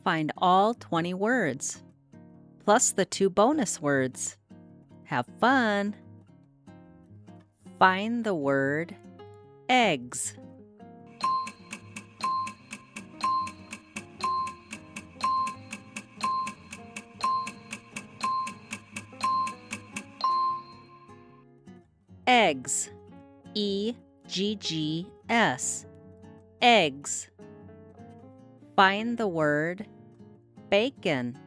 Find all 20 words, plus the 2 bonus words. Have fun! Find the word eggs. Eggs. E-G-G-S. Eggs. Find the word bacon.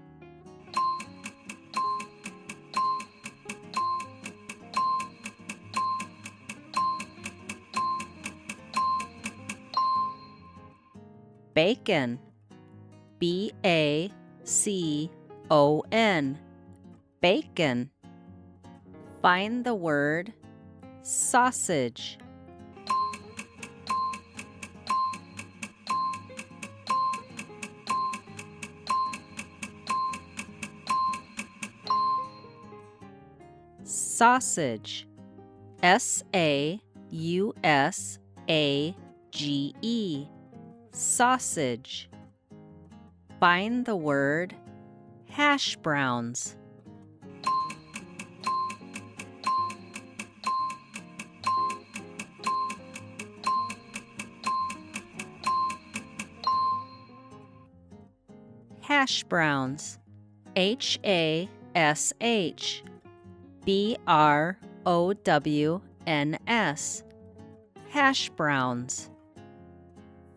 Bacon. B-A-C-O-N. Bacon. Find the word sausage. Sausage. S-A-U-S-A-G-E. Sausage. Find the word hash browns. Hash browns. H-A-S-H. B-R-O-W-N-S. Hash browns.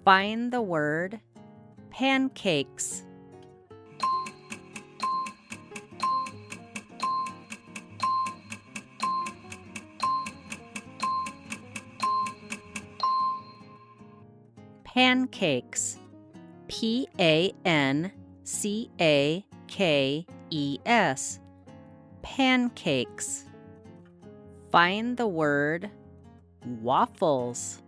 Find the word pancakes. Pancakes. P-A-N-C-A-K-E-S. Pancakes. Find the word waffles.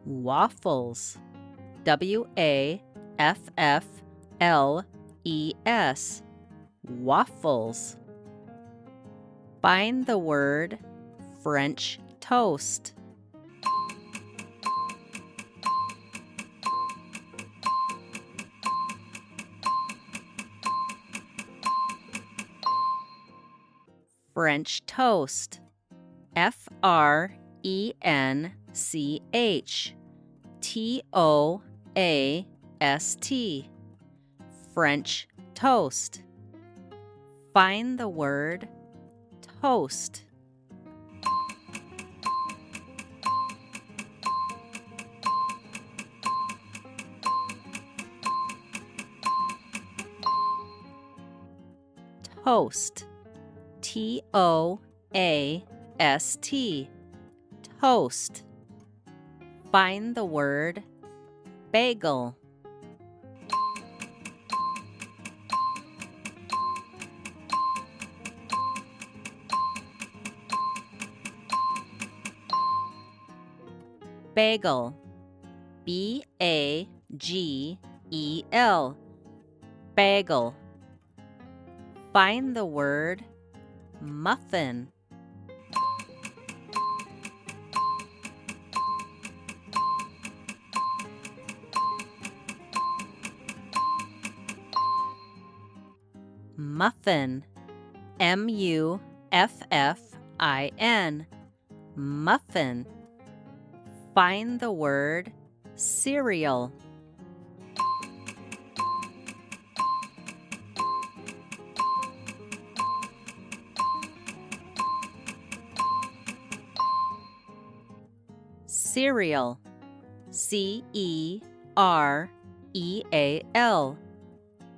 Waffles. W-A-F-F-L-E-S. Waffles. Find the word French toast. French toast. F-R-E-N-C-H. T-O-A-S-T. French toast. Find the word toast. Toast. T-O-A-S-T. Toast. Find the word bagel. Bagel. B-A-G-E-L. Bagel. Find the word muffin. Muffin. M-U-F-F-I-N. Muffin. Find the word cereal. Cereal. C-E-R-E-A-L.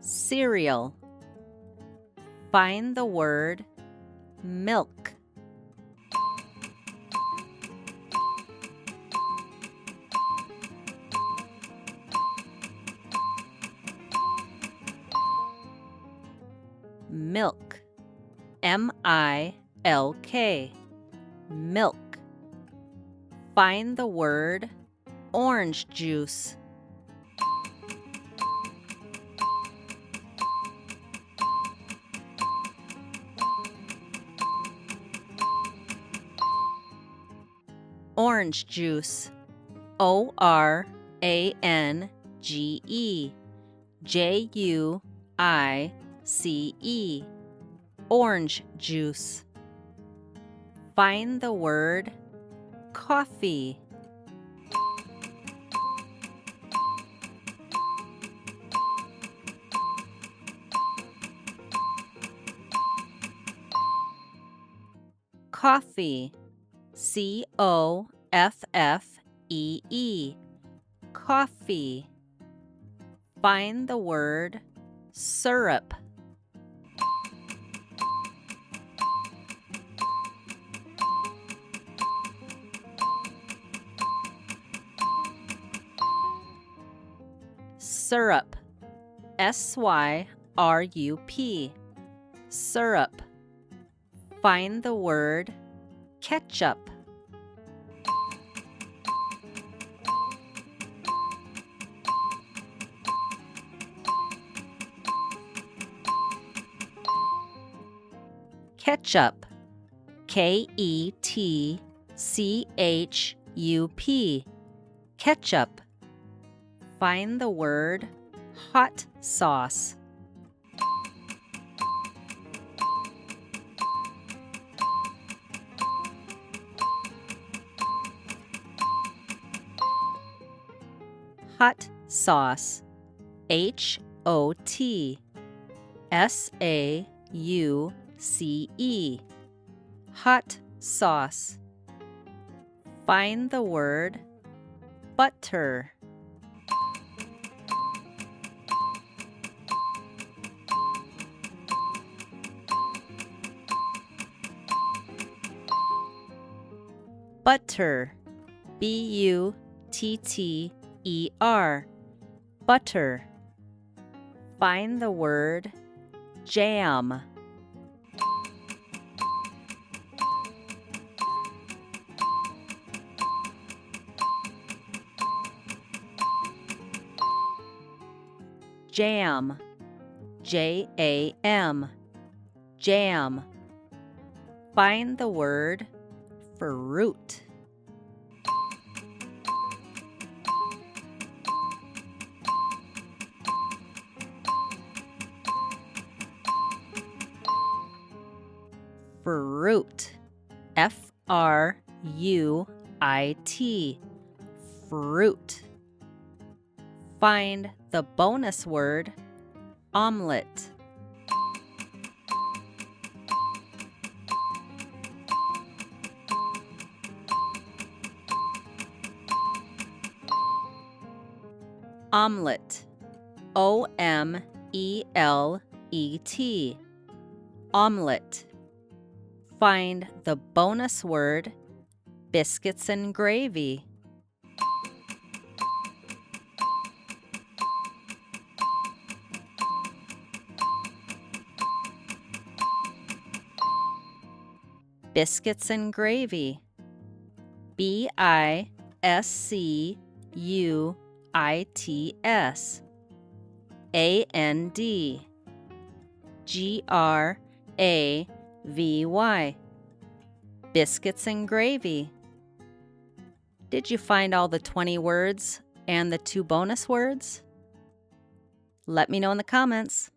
Cereal. Find the word milk. Milk. M-I-L-K. Milk. Find the word orange juice. Orange juice. OrangeGeJuice. Orange juice. Find the word coffee. Coffee. Coffee. Coffee. Find the word syrup. Syrup. Syrup. Syrup. Find the word ketchup. Ketchup. Ketchup. Ketchup. Find the word hot sauce. Hot sauce. HOTSAUCE. Hot sauce. Find the word butter. Butter. BUTTER. Butter. Find the word jam. Jam. JAM. Jam. Find the word fruit. Fruit. FRUIT. Fruit. Find the bonus word omelet. Omelet. OMELET. Omelet. Find the bonus word biscuits and gravy. Biscuits and gravy. BISCUITS. ANDGRAVY. Biscuits and gravy. Did you find all the 20 words and the 2 bonus words? Let me know in the comments.